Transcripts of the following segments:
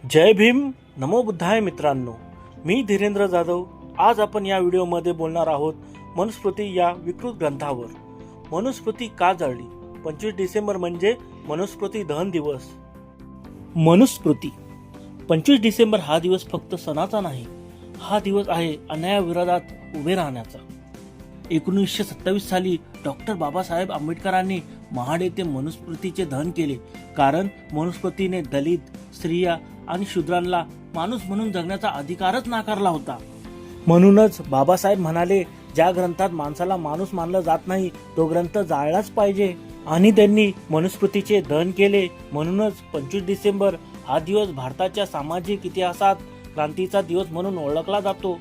जय भीम, नमो बुद्धाय मित्रांनो. मी धीरेंद्र जाधव. आज आपण या व्हिडिओमध्ये बोलणार आहोत मनुस्मृती या विकृत ग्रंथावर. मनुस्मृती का जाळली? 25 डिसेंबर म्हणजे मनुस्मृती दहन दिवस. मनुस्मृती 25 डिसेंबर हा दिवस फक्त सणाचा नाही, हा दिवस आहे अन्यायाविरोधात उभे राहण्याचा. 1927 साली डॉक्टर बाबासाहेब आंबेडकरांनी महाड येथे मनुस्मृतीचे दहन केले, कारण मनुस्मृतीने दलित, स्त्रिया आणि शूद्रांना माणूस म्हणून जगण्याचा अधिकारच नाकारला होता. म्हणूनच बाबासाहेब म्हणाले, ज्या ग्रंथात माणसाला माणूस मानलं जात नाही तो ग्रंथ जाळलाच पाहिजे. आणि त्यांनी मनुस्मृतीचे दहन केले. म्हणूनच 25 डिसेंबर हा दिवस भारताच्या सामाजिक इतिहासात क्रांतीचा दिवस म्हणून ओळखला जातो.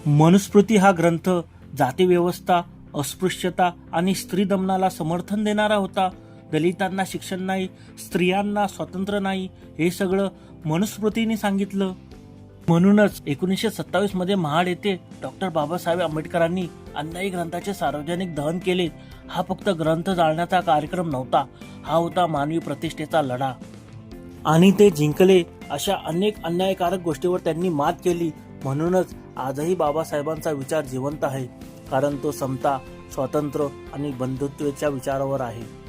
मनुस्मृती हा ग्रंथ जाती व्यवस्था, अस्पृश्यता आणि स्त्री दमनाला समर्थन देणारा होता. दलितांना शिक्षण नाही, स्त्रियांना स्वातंत्र्य नाही, हे सगळं मनुस्मृतीने सांगितलं. म्हणूनच 1927 मध्ये महाड येथे डॉक्टर बाबासाहेब आंबेडकरांनी अन्यायी ग्रंथाचे सार्वजनिक दहन केले. हा फक्त ग्रंथ जाळण्याचा कार्यक्रम नव्हता, हा होता मानवी प्रतिष्ठेचा लढा. आणि ते जिंकले. अशा अनेक अन्यायकारक गोष्टीवर त्यांनी मात केली. म्हणूनच आजही बाबासाहेबांचा विचार जिवंत आहे, कारण तो समता, स्वातंत्र्य आणि बंधुत्वाच्या विचारावर आहे.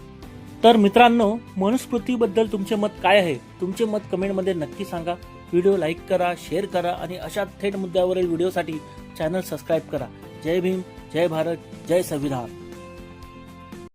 तर मित्रांनो, मनुस्मृतीबद्दल तुमचे मत काय आहे? तुमचे मत कमेंटमध्ये नक्की सांगा. व्हिडिओ लाईक करा, शेअर करा आणि अशा थेट मुद्द्यावरील व्हिडिओसाठी चॅनल सबस्क्राईब करा. जय भीम, जय भारत, जय संविधान.